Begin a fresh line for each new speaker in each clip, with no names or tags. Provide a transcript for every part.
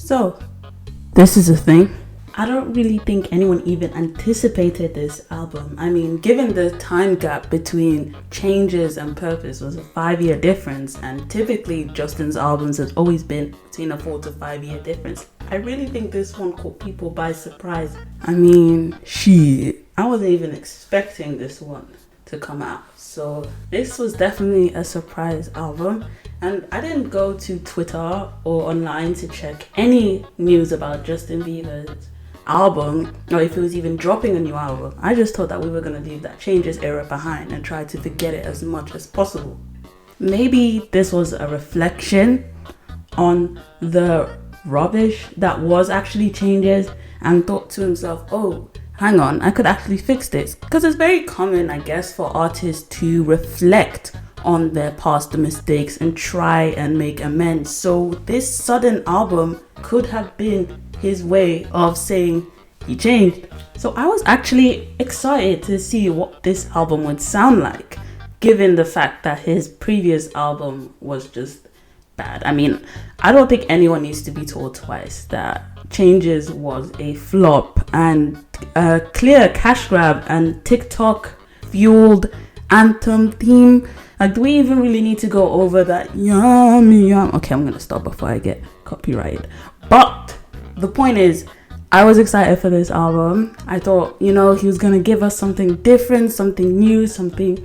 So, this is a thing. I don't really think anyone even anticipated this album. I mean, given the time gap between Changes and Purpose was a 5-year difference, and typically Justin's albums has always been between a 4 to 5 year difference. I really think this one caught people by surprise. I mean, shit, I wasn't even expecting this one to come out. So this was definitely a surprise album. And I didn't go to Twitter or online to check any news about Justin Bieber's album, or if he was even dropping a new album. I just thought that we were going to leave that Changes era behind and try to forget it as much as possible. Maybe this was a reflection on the rubbish that was actually Changes, and thought to himself, oh, hang on, I could actually fix this. Because it's very common, I guess, for artists to reflect on their past mistakes and try and make amends. So this sudden album could have been his way of saying he changed. So I was actually excited to see what this album would sound like, given the fact that his previous album was just bad. I mean, I don't think anyone needs to be told twice that Changes was a flop and a clear cash grab and TikTok fueled anthem theme. Like, do we even really need to go over that? Yummy yum. Okay, I'm gonna stop before I get copyrighted. But the point is, I was excited for this album. I thought, he was gonna give us something different, something new, something,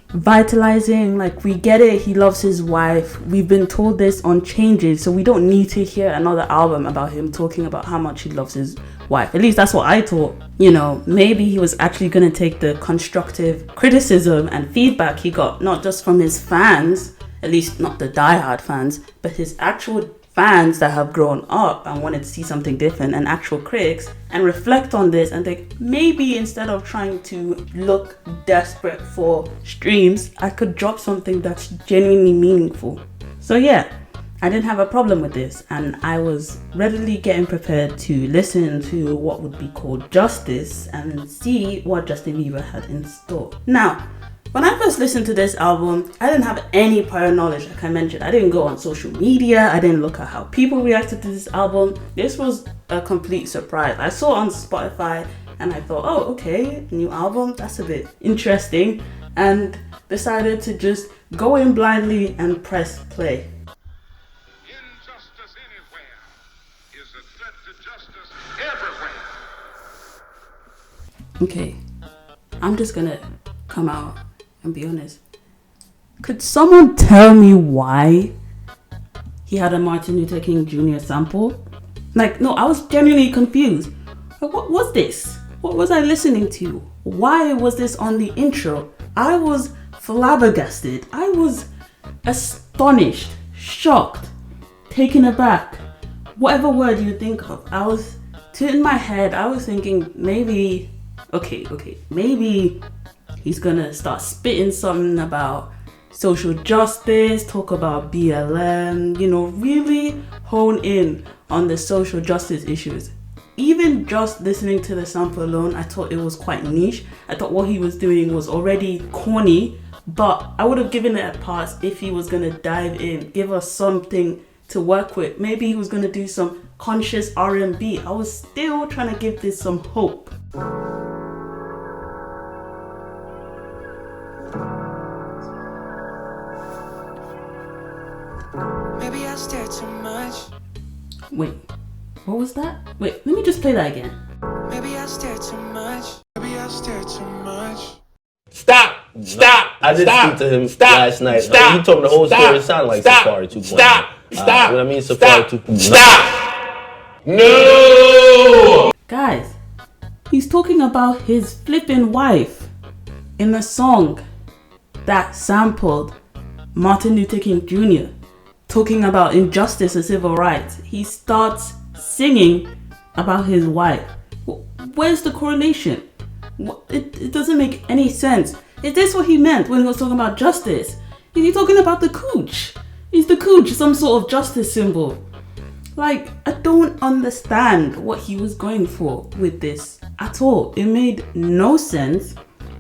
vitalizing. Like, we get it, he loves his wife. We've been told this on Changes, so we don't need to hear another album about him talking about how much he loves his wife. At least that's what I thought. Maybe he was actually going to take the constructive criticism and feedback he got, not just from his fans, at least not the diehard fans, but his actual fans that have grown up and wanted to see something different, and actual critics, and reflect on this and think, maybe instead of trying to look desperate for streams, I could drop something that's genuinely meaningful. So yeah, I didn't have a problem with this, and I was readily getting prepared to listen to what would be called Justice and see what Justin Bieber had in store. Now, when I first listened to this album, I didn't have any prior knowledge. Like I mentioned, I didn't go on social media. I didn't look at how people reacted to this album. This was a complete surprise. I saw it on Spotify and I thought, oh, okay, new album, that's a bit interesting, and decided to just go in blindly and press play.
Injustice anywhere is a threat to justice everywhere.
Okay, I'm just gonna come out and be honest. Could someone tell me why he had a Martin Luther King Jr. sample? Like, no, I was genuinely confused. Like, what was this? What was I listening to? Why was this on the intro? I was flabbergasted. I was astonished, shocked, taken aback, whatever word you think of. I was, in my head, I was thinking maybe, maybe he's gonna start spitting something about social justice, talk about BLM, really hone in on the social justice issues. Even just listening to the sample alone, I thought it was quite niche. I thought what he was doing was already corny, but I would have given it a pass if he was gonna dive in, give us something to work with. Maybe he was gonna do some conscious R&B. I was still trying to give this some hope.
Maybe I stare too much.
Wait, what was that? Wait, let me just play that again.
Maybe I stare too much. Maybe I stare too much.
Stop!
I did speak to him last night. He told me the whole story. It sounded like Safari 2.0.
Stop!
What I mean, Safari 2.0.
Stop! No!
Guys, he's talking about his flipping wife in a song that sampled Martin Luther King Jr. talking about injustice and civil rights. He starts singing about his wife. Where's the correlation? It doesn't make any sense. Is this what he meant when he was talking about justice? Is he talking about the cooch? Is the cooch some sort of justice symbol? Like, I don't understand what he was going for with this at all. It made no sense.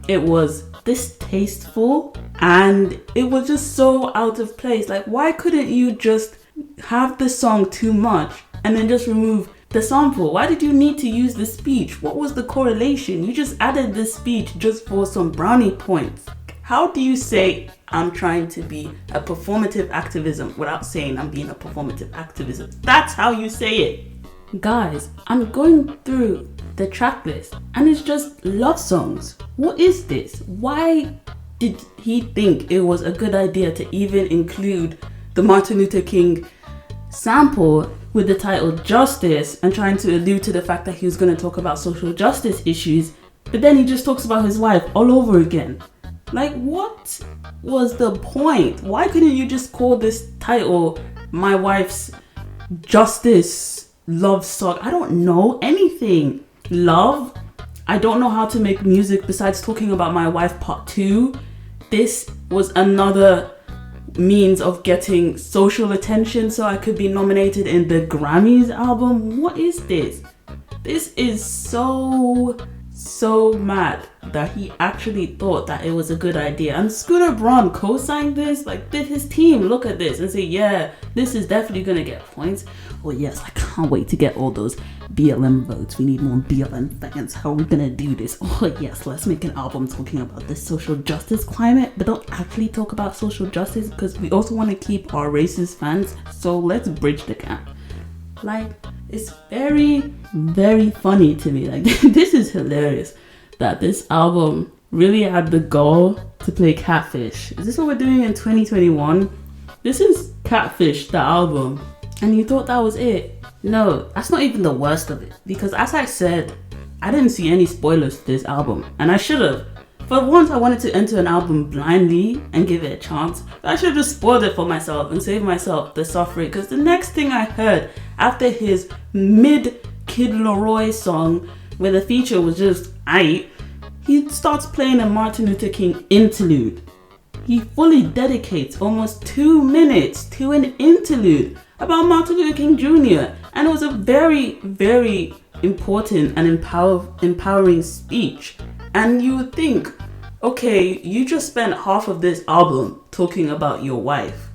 It was distasteful and it was just so out of place. Like, why couldn't you just have the song too much and then just remove the sample? Why did you need to use the speech? What was the correlation? You just added the speech just for some brownie points. How do you say I'm trying to be a performative activism without saying I'm being a performative activism? That's how you say it. Guys, I'm going through the track list and it's just love songs. What is this? Why did he think it was a good idea to even include the Martin Luther King sample with the title Justice and trying to allude to the fact that he was going to talk about social justice issues, but then he just talks about his wife all over again? Like, what was the point? Why couldn't you just call this title My Wife's Justice Love Song? I don't know anything. Love? I don't know how to make music besides talking about my wife part 2. This was another means of getting social attention so I could be nominated in the Grammys album. What is this? This is so mad that he actually thought that it was a good idea. And Scooter Braun co-signed this. Like, did his team look at this and say, yeah, this is definitely gonna get points? Oh yes, I can't wait to get all those BLM votes. We need more BLM fans. How are we gonna do this? Oh yes, let's make an album talking about this social justice climate, but don't actually talk about social justice because we also want to keep our racist fans. So let's bridge the gap. Like, it's very, very funny to me. Like, this is hilarious that this album really had the goal to play Catfish. Is this what we're doing in 2021? This is Catfish, the album, and you thought that was it? No, that's not even the worst of it, because as I said, I didn't see any spoilers to this album, and I should have. For once, I wanted to enter an album blindly and give it a chance, but I should have just spoiled it for myself and saved myself the suffering, because the next thing I heard after his mid-Kid Laroi song, where the feature was just aight, he starts playing a Martin Luther King interlude. He fully dedicates almost 2 minutes to an interlude about Martin Luther King Jr. And it was a very, very important and empowering speech. And you would think, okay, you just spent half of this album talking about your wife.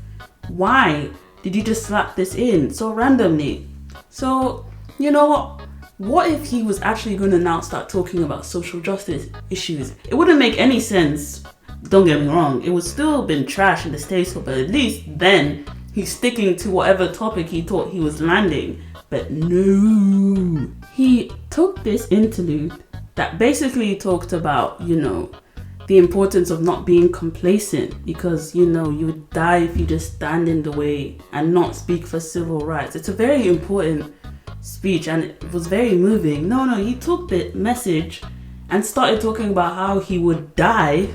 Why did you just slap this in so randomly? So, you know what? What if he was actually going to now start talking about social justice issues? It wouldn't make any sense. Don't get me wrong. It would still been trash and distasteful, but at least then he's sticking to whatever topic he thought he was landing. But no. He took this interlude that basically talked about, the importance of not being complacent, because, you would die if you just stand in the way and not speak for civil rights. It's a very important speech and it was very moving. No, he took the message and started talking about how he would die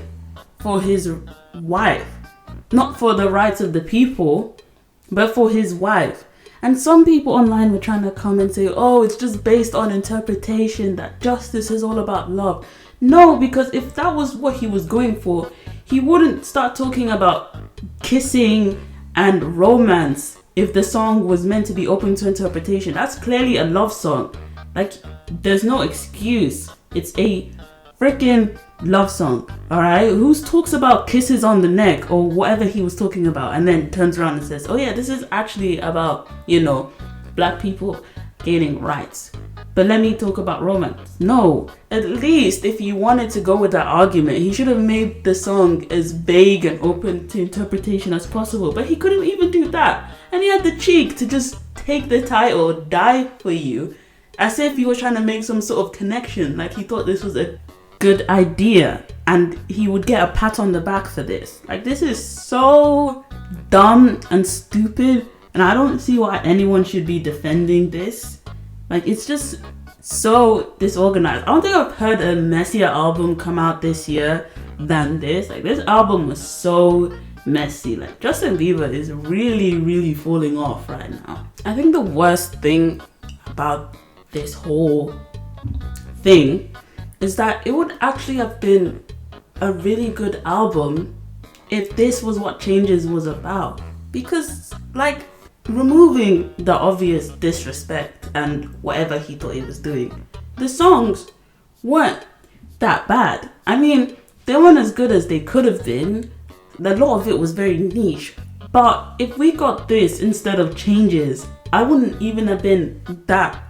for his wife. Not for the rights of the people, but for his wife. And some people online were trying to come and say, oh, it's just based on interpretation, that justice is all about love. No, because if that was what he was going for, he wouldn't start talking about kissing and romance if the song was meant to be open to interpretation. That's clearly a love song. Like, there's no excuse. It's a freaking love song, alright? Who talks about kisses on the neck or whatever he was talking about and then turns around and says, oh yeah, this is actually about, black people gaining rights. But let me talk about romance. No, at least if you wanted to go with that argument, he should have made the song as vague and open to interpretation as possible. But he couldn't even do that. And he had the cheek to just take the title, Die For You, as if he was trying to make some sort of connection. Like he thought this was a good idea and he would get a pat on the back for this. Like, this is so dumb and stupid, and I don't see why anyone should be defending this. Like, it's just so disorganized. I don't think I've heard a messier album come out this year than this. Like, this album was so messy. Like, Justin Bieber is really, really falling off right now. I think the worst thing about this whole thing is that it would actually have been a really good album if this was what Changes was about. Because, like, removing the obvious disrespect and whatever he thought he was doing, the songs weren't that bad. I mean, they weren't as good as they could have been. A lot of it was very niche, But if we got this instead of Changes, I wouldn't even have been that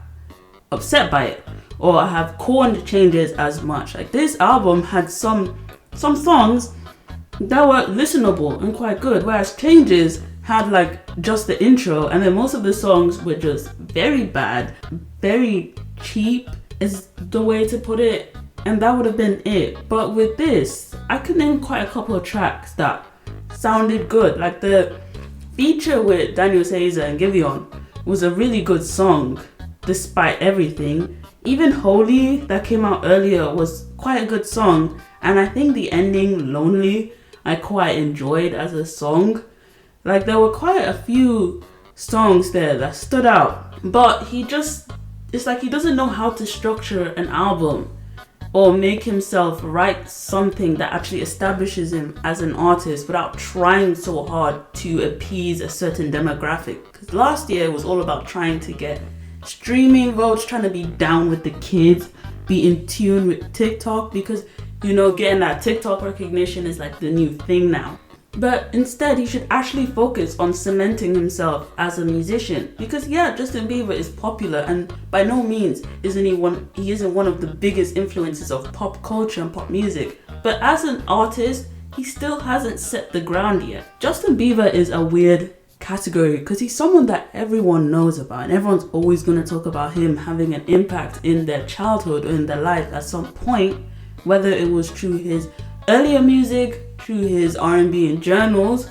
upset by it or have corned Changes as much. Like, this album had some songs that were listenable and quite good, whereas Changes had like just the intro, and then most of the songs were just very bad, very cheap is the way to put it, and that would have been it. But with this, I could name quite a couple of tracks that sounded good. Like the feature with Daniel Caesar and Giveon was a really good song despite everything. Even Holy, that came out earlier, was quite a good song, and I think the ending, Lonely, I quite enjoyed as a song. Like, there were quite a few songs there that stood out, but it's like he doesn't know how to structure an album or make himself write something that actually establishes him as an artist without trying so hard to appease a certain demographic. Because last year it was all about trying to get streaming votes, trying to be down with the kids, be in tune with TikTok, because, you know, getting that TikTok recognition is like the new thing now. But instead, he should actually focus on cementing himself as a musician. Because yeah, Justin Bieber is popular, and by no means he isn't one of the biggest influences of pop culture and pop music. But as an artist, he still hasn't set the ground yet. Justin Bieber is a weird category because he's someone that everyone knows about, and everyone's always going to talk about him having an impact in their childhood or in their life at some point, whether it was through his earlier music, through his R&B and journals,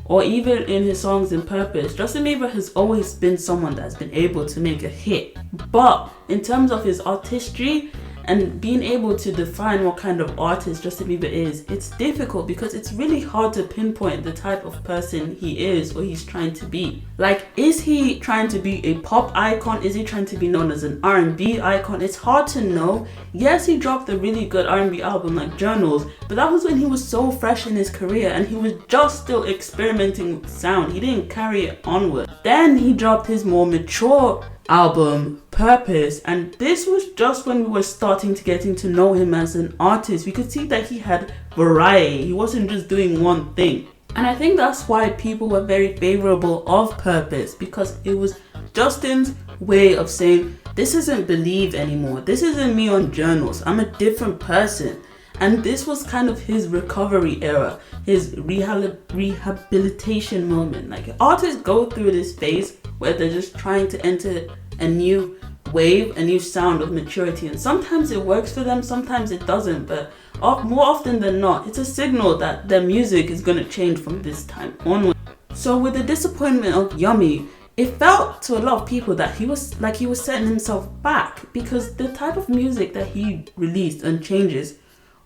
or even in his songs in Purpose. Justin Bieber has always been someone that's been able to make a hit. But in terms of his artistry and being able to define what kind of artist Justin Bieber is, it's difficult because it's really hard to pinpoint the type of person he is or he's trying to be. Like, is he trying to be a pop icon? Is he trying to be known as an R&B icon? It's hard to know. Yes, he dropped a really good R&B album like Journals, but that was when he was so fresh in his career and he was just still experimenting with sound. He didn't carry it onward. Then he dropped his more mature album Purpose, and this was just when we were starting to getting to know him as an artist. We could see that he had variety. He wasn't just doing one thing, and I think that's why people were very favorable of Purpose, because it was Justin's way of saying, this isn't Believe anymore, this isn't me on Journals, I'm a different person. And this was kind of his recovery era, his rehabilitation moment. Like, artists go through this phase where they're just trying to enter a new wave, a new sound of maturity. And sometimes it works for them, sometimes it doesn't. But more often than not, it's a signal that their music is going to change from this time onward. So with the disappointment of Yummy, it felt to a lot of people that he was setting himself back, because the type of music that he released and Changes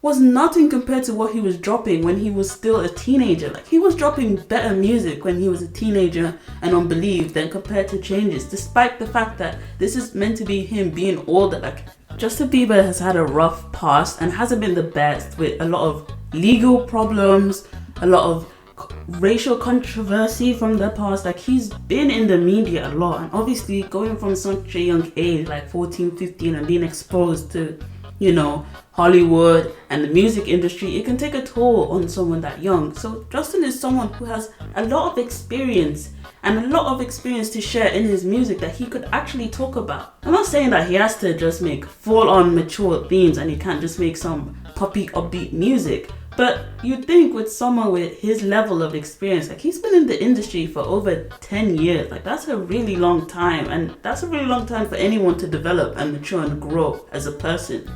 was nothing compared to what he was dropping when he was still a teenager. Like, he was dropping better music when he was a teenager and on Believe than compared to Changes, despite the fact that this is meant to be him being older. Like, Justin Bieber has had a rough past and hasn't been the best, with a lot of legal problems, a lot of racial controversy from the past. Like, he's been in the media a lot, and obviously going from such a young age, like 14, 15, and being exposed to, you know, Hollywood and the music industry, it can take a toll on someone that young. So Justin is someone who has a lot of experience and a lot of experience to share in his music that he could actually talk about. I'm not saying that he has to just make full-on mature themes and he can't just make some poppy upbeat music, but you'd think with someone with his level of experience, like, he's been in the industry for over 10 years, like, that's a really long time, and that's a really long time for anyone to develop and mature and grow as a person.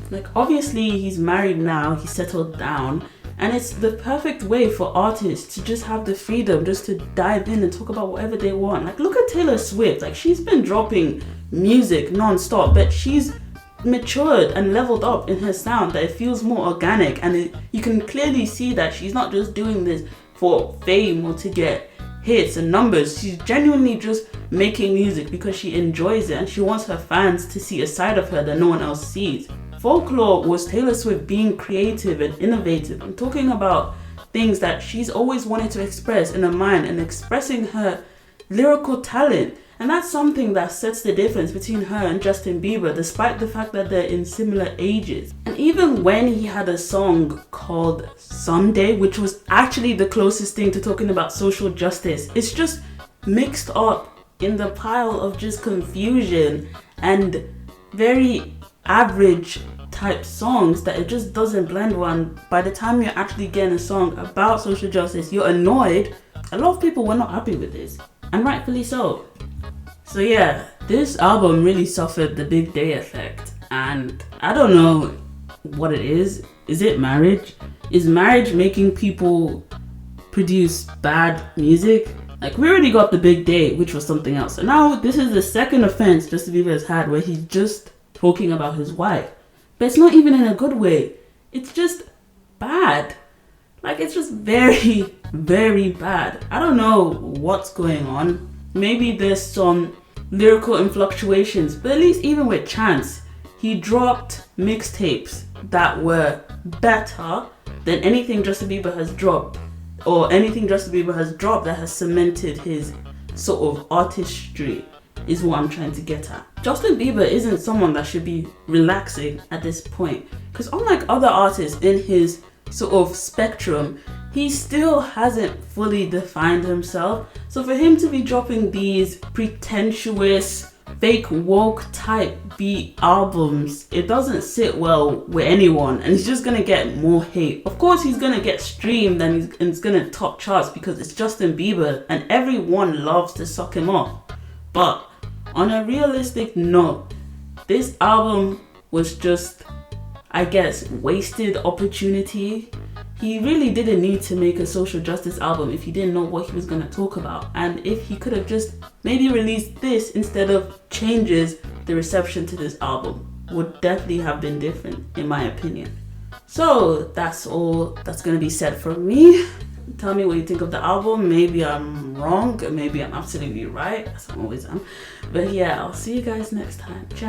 Like, obviously he's married now, he's settled down, and it's the perfect way for artists to just have the freedom just to dive in and talk about whatever they want. Like, look at Taylor Swift. Like, she's been dropping music non-stop, but she's matured and leveled up in her sound that it feels more organic, and you can clearly see that she's not just doing this for fame or to get hits and numbers. She's genuinely just making music because she enjoys it and she wants her fans to see a side of her that no one else sees. Folklore was Taylor Swift being creative and innovative and talking about things that she's always wanted to express in her mind and expressing her lyrical talent. And that's something that sets the difference between her and Justin Bieber, despite the fact that they're in similar ages. And even when he had a song called Someday, which was actually the closest thing to talking about social justice, it's just mixed up in the pile of just confusion and very average type songs that it just doesn't blend one. By the time you're actually getting a song about social justice, you're annoyed. A lot of people were not happy with this, and rightfully so. So yeah, this album really suffered the big day effect, and I don't know what it is. Is it marriage? Is marriage making people produce bad music? Like, we already got the big day, which was something else. And now this is the second offense Justin Bieber has had where he's just talking about his wife. But it's not even in a good way. It's just bad. Like, it's just very, very bad. I don't know what's going on. Maybe there's some lyrical fluctuations, but at least even with Chance, he dropped mixtapes that were better than anything Justin Bieber has dropped, or anything Justin Bieber has dropped that has cemented his sort of artistry, is what I'm trying to get at. Justin Bieber isn't someone that should be relaxing at this point, because unlike other artists in his sort of spectrum, he still hasn't fully defined himself. So for him to be dropping these pretentious, fake woke type beat albums, it doesn't sit well with anyone, and he's just gonna get more hate. Of course he's gonna get streamed and it's gonna top charts because it's Justin Bieber and everyone loves to suck him off. But on a realistic note, this album was just, I guess, wasted opportunity. He really didn't need to make a social justice album if he didn't know what he was going to talk about. And if he could have just maybe released this instead of Changes, the reception to this album would definitely have been different, in my opinion. So that's all that's going to be said from me. Tell me what you think of the album. Maybe I'm wrong, maybe I'm absolutely right, as I always am. But yeah, I'll see you guys next time. Ciao.